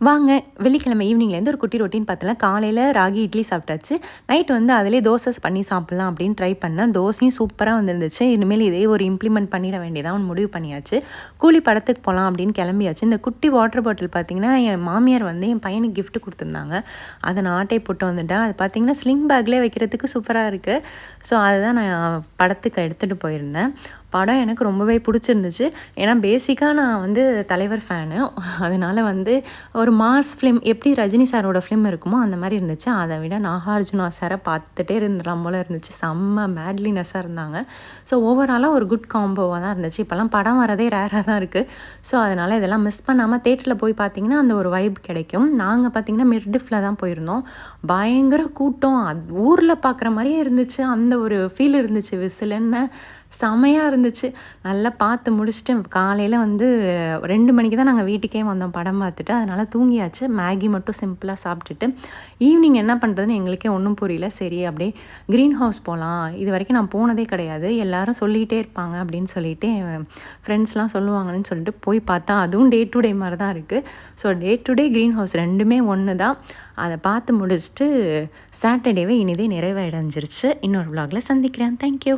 வாங்க வெள்ளிக்கிழமை ஈவினிங்லேருந்து ஒரு குட்டி ரொட்டீன் பார்த்தலாம். காலையில் ராகி இட்லி சாப்பிட்டாச்சு. நைட் வந்து அதிலே தோசை பண்ணி சாப்பிட்லாம் அப்படின்னு ட்ரை பண்ணேன். தோசையும் சூப்பராக வந்துருந்துச்சு. இனிமேல் இதே ஒரு இம்ப்ளிமெண்ட் பண்ணிட வேண்டியதான் முடிவு பண்ணியாச்சு. கூலி படத்துக்கு போகலாம் அப்படின்னு கிளம்பியாச்சு. இந்த குட்டி வாட்டர் பாட்டில் பார்த்தீங்கன்னா, என் மாமியார் வந்து என் பையனுக்கு கிஃப்ட் கொடுத்துருந்தாங்க. அதை நான் ஆட்டை போட்டு வந்துட்டேன். அது பார்த்தீங்கன்னா ஸ்லிங் பேக்லேயே வைக்கிறதுக்கு சூப்பராக இருக்குது. ஸோ அதுதான் நான் படத்துக்கு எடுத்துகிட்டு போயிருந்தேன். படம் எனக்கு ரொம்பவே பிடிச்சிருந்துச்சு. ஏன்னா பேசிக்காக நான் வந்து தலைவர் ஃபேனு. அதனால் வந்து ஒரு மாஸ் ஃபிலிம் எப்படி ரஜினி சாரோட ஃபிலிம் இருக்குமோ அந்த மாதிரி இருந்துச்சு. அதை விட நாகார்ஜுனா சாரை பார்த்துட்டே இருந்துடலாம் போல இருந்துச்சு. செம்ம மேட்லினஸ்ஸாக இருந்தாங்க. ஸோ ஓவராலாக ஒரு குட் காம்போவாக தான் இருந்துச்சு. இப்போல்லாம் படம் வரதே ரேராக தான் இருக்குது. ஸோ அதனால் இதெல்லாம் மிஸ் பண்ணாமல் தேட்டரில் போய் பார்த்திங்கன்னா அந்த ஒரு வைப் கிடைக்கும். நாங்கள் பார்த்திங்கன்னா மிர்டிஃபில் தான் போயிருந்தோம். பயங்கர கூட்டம். ஊரில் பார்க்குற மாதிரியே இருந்துச்சு. அந்த ஒரு ஃபீல் இருந்துச்சு. விசிலுன்னு செமையாக இருந்துச்சு. நல்லா பார்த்து முடிச்சுட்டு காலையில் வந்து 2 மணிக்கு தான் நாங்கள் வீட்டுக்கே வந்தோம் படம் பார்த்துட்டு. அதனால் தூங்கியாச்சு. மேகி மட்டும் சிம்பிளாக சாப்பிட்டுட்டு ஈவினிங் என்ன பண்ணுறதுன்னு எங்களுக்கே ஒன்றும் புரியல. சரி அப்படியே க்ரீன் ஹவுஸ் போகலாம். இது வரைக்கும் நான் போனதே கிடையாது. எல்லோரும் சொல்லிகிட்டே இருப்பாங்க அப்படின்னு சொல்லிட்டு ஃப்ரெண்ட்ஸ்லாம் சொல்லுவாங்கன்னு சொல்லிட்டு போய் பார்த்தா அதுவும் டே டு டே மாதிரி தான் இருக்குது. So day to day green house ரெண்டுமே ஒன்று தான். அதை பார்த்து முடிச்சுட்டு சாட்டர்டேவே இனிதே நிறைவடைஞ்சிருச்சு. இன்னொரு விலாகில் சந்திக்கிறேன். தேங்க்யூ.